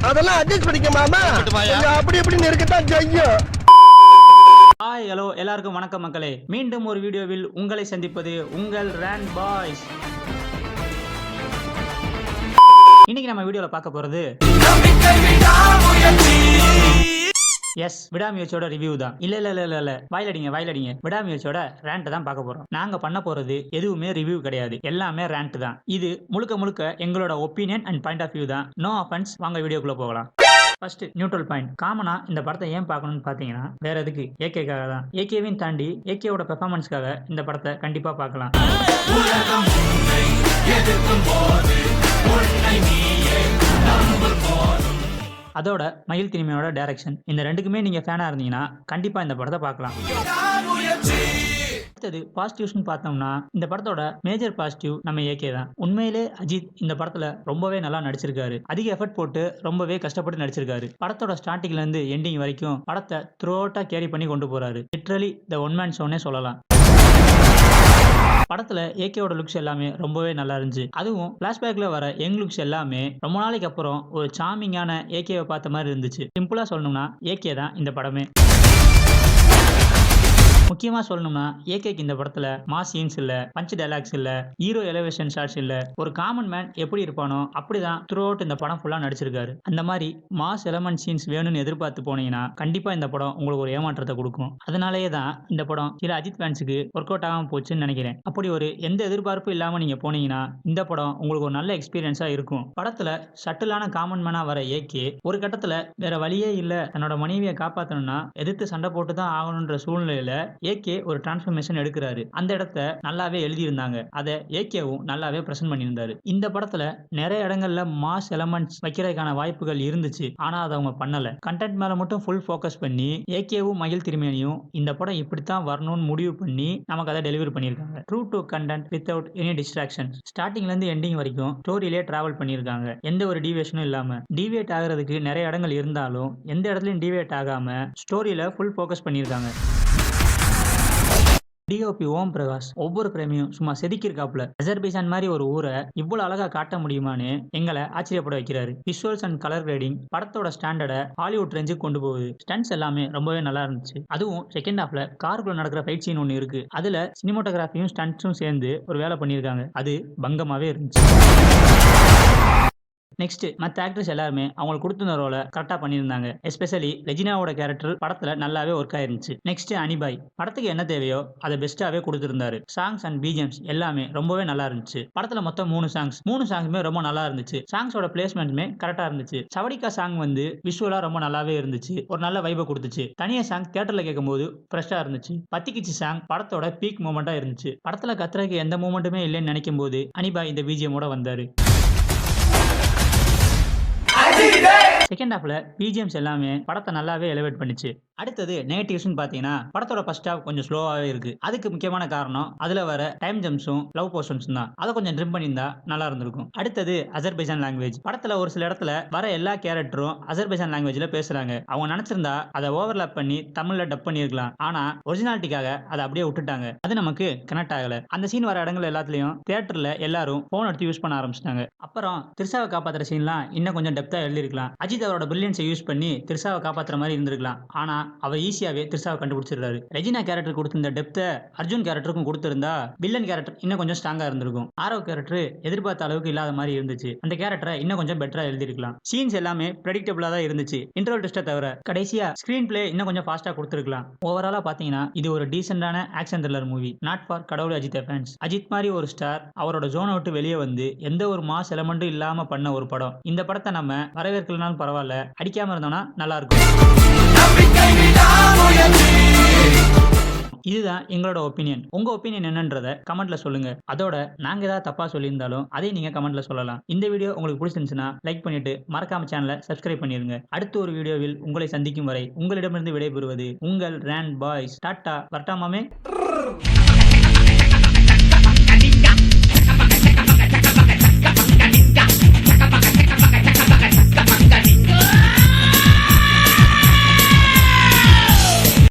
அதெல்லாம் அட்ஜஸ்ட் பண்ணிக்க மாமா. அப்படி இப்படின்னு இருக்கத்தான் செய்யும். ஹாய் ஹலோ எல்லாருக்கும் வணக்கம் மக்களே. மீண்டும் ஒரு வீடியோவில் உங்களை சந்திப்பது உங்கள் ரேண்ட் பாய்ஸ். இன்னைக்கு நம்ம வீடியோல பார்க்க போறது விடாமுயற்சியோட ரிவ்யூ தான். இல்ல வாயிலடிங்க விடாமுயற்சியோட ரேண்ட் தான் பார்க்க போறோம். நாங்க பண்ண போறது எதுவுமே ரிவ்யூ கிடையாது, எல்லாமே ரேண்ட் தான். இது முழுக்க முழுக்க எங்களோட opinion and point of view தான். No offence. வாங்க வீடியோக்குள்ள போகலாம். First neutral point. காமனா இந்த படத்தை ஏன் பார்க்கணும்னு பாத்தீங்கன்னா வேற எதுக்கு, ஏகேக்காக தான். ஏகேவையும் தாண்டி ஏகேவோட பெர்ஃபார்மன்ஸ்க்காக இந்த படத்தை கண்டிப்பா பார்க்கலாம். அதோட மயில் திணிமையோட டைரக்ஷன், இந்த ரெண்டுக்குமே நீங்க ஃபேனா இருந்தீங்கன்னா கண்டிப்பா இந்த படத்தை பார்க்கலாம். அடுத்தது பாசிட்டிவ்ஸ்னு பார்த்தோம்னா இந்த படத்தோட மேஜர் பாசிட்டிவ் நம்ம ஏகே தான். உண்மையிலே அஜித் இந்த படத்துல ரொம்பவே நல்லா நடிச்சிருக்காரு. அதிக எஃபர்ட் போட்டு ரொம்பவே கஷ்டப்பட்டு நடிச்சிருக்காரு. படத்தோட ஸ்டார்டிங்ல இருந்து எண்டிங் வரைக்கும் படத்தை த்ரூ அவுட்டா கேரி பண்ணி கொண்டு போறாரு. லிட்டரலி த ஒன் மேன் ஷோனே சொல்லலாம். படத்துல ஏகேவோட லுக்ஸ் எல்லாமே ரொம்பவே நல்லா இருந்துச்சு. அதுவும் பிளாஷ்பேக்ல வர யங் லுக்ஸ் எல்லாமே ரொம்ப நாளைக்கு அப்புறம் ஒரு சாமிங்கான ஏகேவை பார்த்த மாதிரி இருந்துச்சு. சிம்பிளா சொல்லணும்னா ஏகே தான் இந்த படமே. முக்கியமா சொல்லணும்னா ஏகேக்கு இந்த படத்துல மாஸ் சீன்ஸ் இல்ல, பஞ்ச் டைலாக்ஸ் இல்ல, ஹீரோ எலிவேஷன் ஷாட்ஸ் இல்ல. ஒரு காமன் மேன் எப்படி இருப்பானோ அப்படிதான் த்ரூ அவுட் இந்த படம் ஃபுல்லா நடிச்சிருக்காரு. அந்த மாதிரி மாஸ் எலமெண்ட் சீன்ஸ் வேணும்னு எதிர்பார்த்து போனீங்கன்னா கண்டிப்பா இந்த படம் உங்களுக்கு ஒரு ஏமாற்றத்தை கொடுக்கும். அதனாலேயே தான் இந்த படம் சில அஜித் ஃபேன்ஸுக்கு ஒர்க் அவுட் ஆகாம போச்சுன்னு நினைக்கிறேன். அப்படி ஒரு எந்த எதிர்பார்ப்பும் இல்லாம நீங்க போனீங்கன்னா இந்த படம் உங்களுக்கு ஒரு நல்ல எக்ஸ்பீரியன்ஸா இருக்கும். படத்துல சட்டிலான காமன் மேனா வர ஏகே ஒரு கட்டத்துல வேற வழியே இல்ல, தன்னோட மனைவியை காப்பாற்றணும்னா எதிர்த்து சண்டை போட்டு தான் ஆகணும்ன்ற சூழ்நிலையில ஏகே ஒரு டிரான்ஸ்ஃபர்மேஷன் எடுக்கிறாரு. அந்த இடத்தை நல்லாவே எழுதியிருந்தாங்க. அதை ஏகேவும் நல்லாவே பிரசன்ட் பண்ணியிருந்தாரு. இந்த படத்துல நிறைய இடங்கள்ல மாஸ் எலமெண்ட்ஸ் வைக்கிறதுக்கான வாய்ப்புகள் இருந்துச்சு, ஆனா அதை அவங்க பண்ணல. கண்டென்ட் மேல மட்டும் ஃபுல் ஃபோக்கஸ் பண்ணி ஏகேவும் மயில் திருமேனியும் இந்த படம் இப்படித்தான் வரணும்னு முடிவு பண்ணி நமக்கு அதை டெலிவரி பண்ணியிருக்காங்க. True to content without any distraction. ஸ்டார்டிங்ல இருந்து எண்டிங் வரைக்கும் ஸ்டோரியிலே டிராவல் பண்ணியிருக்காங்க. எந்த ஒரு டீவியேஷனும் இல்லாம. டீவியேட் ஆகிறதுக்கு நிறைய இடங்கள் இருந்தாலும் எந்த இடத்துலயும் டீவியேட் ஆகாம ஸ்டோரியில ஃபுல் ஃபோக்கஸ் பண்ணியிருக்காங்க. டிஓபி ஓம் பிரகாஷ் ஒவ்வொரு பிரேமியும் சும்மா செதுக்கியிருக்காப்புல. அஜர்பைஜான் மாதிரி ஒரு ஊரை இவ்வளவு அழகா காட்ட முடியுமான்னு எங்களை ஆச்சரியப்பட வைக்கிறாரு. விஷுவல்ஸ் அண்ட் கலர் கிரேடிங் படத்தோட ஸ்டாண்டர்டை ஹாலிவுட் ரேஞ்சுக்கு கொண்டு போகுது. ஸ்டன்ட்ஸ் எல்லாமே ரொம்பவே நல்லா இருந்துச்சு. அதுவும் செகண்ட் ஹாஃப்ல காருக்குள்ள நடக்கிற ஃபைட் சீன் ஒன்று இருக்கு. அதுல சினிமோட்டோகிராஃபியும் ஸ்டன்ட்ஸும் சேர்ந்து ஒரு வேலை பண்ணியிருக்காங்க. அது பங்கமாவே இருந்துச்சு. நெக்ஸ்ட் மற்ற ஆக்டர்ஸ் எல்லாருமே அவங்களுக்கு கொடுத்துருந்த ரோலை கரெக்டாக பண்ணியிருந்தாங்க. எஸ்பெஷலி ரெஜினாவோட கேரக்டர் படத்தில் நல்லாவே ஒர்க் ஆயிருந்துச்சு. நெக்ஸ்ட் அனிபாய் படத்துக்கு என்ன தேவையோ அதை பெஸ்ட்டாகவே கொடுத்துருந்தாரு. சாங்ஸ் அண்ட் பிஜிஎம்ஸ் எல்லாமே ரொம்பவே நல்லா இருந்துச்சு. படத்தில் மொத்தம் 3 சாங்ஸுமே ரொம்ப நல்லா இருந்துச்சு. சாங்ஸோட பிளேஸ்மெண்ட்டுமே கரெக்டாக இருந்துச்சு. சவடிக்கா சாங் வந்து விஷுவலாக ரொம்ப நல்லாவே இருந்துச்சு, ஒரு நல்ல வைபை கொடுத்துச்சு. தனியாக சாங் தியேட்டரில் கேட்கும்போது ஃப்ரெஷ்ஷாக இருந்துச்சு. பத்திக்கிச்சி சாங் படத்தோட பீக் மூமெண்ட்டாக இருந்துச்சு. படத்தில் கத்துறதுக்கு எந்த மூமெண்ட்டுமே இல்லைன்னு நினைக்கும் போது அனிபாய் இந்த பிஜிஎமோட வந்தாரு. செகண்ட் ஹாஃப்ல பிஜிஎம்ஸ் எல்லாமே படத்தை நல்லாவே எலிவேட் பண்ணிச்சு. அடுத்தது நெகட்டிவ்ஸ்னு பாத்தீங்கன்னா படத்தோட ஃபர்ஸ்ட் ஹாஃப் கொஞ்சம் ஸ்லோவாவே இருக்கு. அதுக்கு முக்கியமான காரணம் அதுல வர டைம் ஜம்ப்ஸும் லவ் போர்ஷன்ஸும் தான். அதை கொஞ்சம் ட்ரிம் பண்ணியிருந்தா நல்லா இருந்திருக்கும். அடுத்தது அஜர்பைஜான் லாங்குவேஜ். படத்துல ஒரு சில இடத்துல வர எல்லா கேரக்டரும் அஜர்பைஜான் லாங்குவேஜ்ல பேசுறாங்க. அவங்க நினைச்சிருந்தா அதை ஓவர்லாப் பண்ணி தமிழ்ல டப் பண்ணிருக்கலாம். ஆனா ஒரிஜினாலிட்டிக்காக அதை அப்படியே விட்டுட்டாங்க. அது நமக்கு கனெக்ட் ஆகல. அந்த சீன் வர இடங்கள் எல்லாத்துலயும் தியேட்டர்ல எல்லாரும் போன் எடுத்து யூஸ் பண்ண ஆரம்பிச்சிட்டாங்க. அப்புறம் திரிஷாவை காப்பாத்துற சீன்லாம் இன்னும் கொஞ்சம் டெப்தா எழுதிருக்கலாம். அஜித் அவரோட பிரில்லியன்ஸை யூஸ் பண்ணி திரிஷாவை காப்பாத்துற மாதிரி இருந்திருக்கலாம். ஆனா அவர் ஈஸியாவே திரிஷாவை கண்டுபிடிச்சிருக்காரு. ரெஜினா கேரக்டர் கொடுத்திருந்த டெப்த்தை அர்ஜுன் கேரக்டருக்கும் கொடுத்திருந்தா வில்லன் கேரக்டர் இன்னும் கொஞ்சம் ஸ்ட்ராங்கா இருந்திருக்கும். ஆரவ் கேரக்டர் எதிர்பார்த்த அளவுக்கு இல்லாத மாதிரி இருந்துச்சு. அந்த கேரக்டரை இன்னும் கொஞ்சம் பெட்டரா எழுதிருக்கலாம். சீன்ஸ் எல்லாமே பிரெடிக்டபிளா தான் இருந்துச்சு, இன்ட்ரோல் ட்விஸ்ட்டை தவிர. கடைசியா ஸ்கிரீன் பிளே இன்னும் கொஞ்சம் ஃபாஸ்டா கொடுத்திருக்கலாம். ஓவராலா பாத்தீங்கன்னா இது ஒரு டீசென்டான action thriller movie. Not for கடவுள் அஜித் ஃபேன்ஸ். அஜித் மாதிரி ஒரு ஸ்டார் அவரோட ஜோனை விட்டு வெளியே வந்து எந்த ஒரு மாஸ் எலமெண்ட்டும் இல்லாம பண்ண ஒரு படம். இந்த படத்தை நம்ம வரவேற்கலனாலும் பரவாயில்ல, அடிக்காம இருந்தோம்னா நல்லா இருக்கும். இதுதான் எங்களோட ஒப்பீனியன். உங்க ஒப்பீனியன் என்னன்றத கமெண்ட்ல சொல்லுங்க. அதோட நாங்க ஏதாவது தப்பா சொல்லியிருந்தாலும் அதை நீங்க கமெண்ட்ல சொல்லலாம். இந்த வீடியோ உங்களுக்கு பிடிச்சிருந்துச்சுன்னா லைக் பண்ணிட்டு மறக்காம சேனலை சப்ஸ்கிரைப் பண்ணிருங்க. அடுத்த ஒரு வீடியோவில் உங்களை சந்திக்கும் வரை உங்களிடமிருந்து விடைபெறுவது உங்கள் ரேண்ட் பாய்ஸ். டாட்டா. வரட்டாமாமே.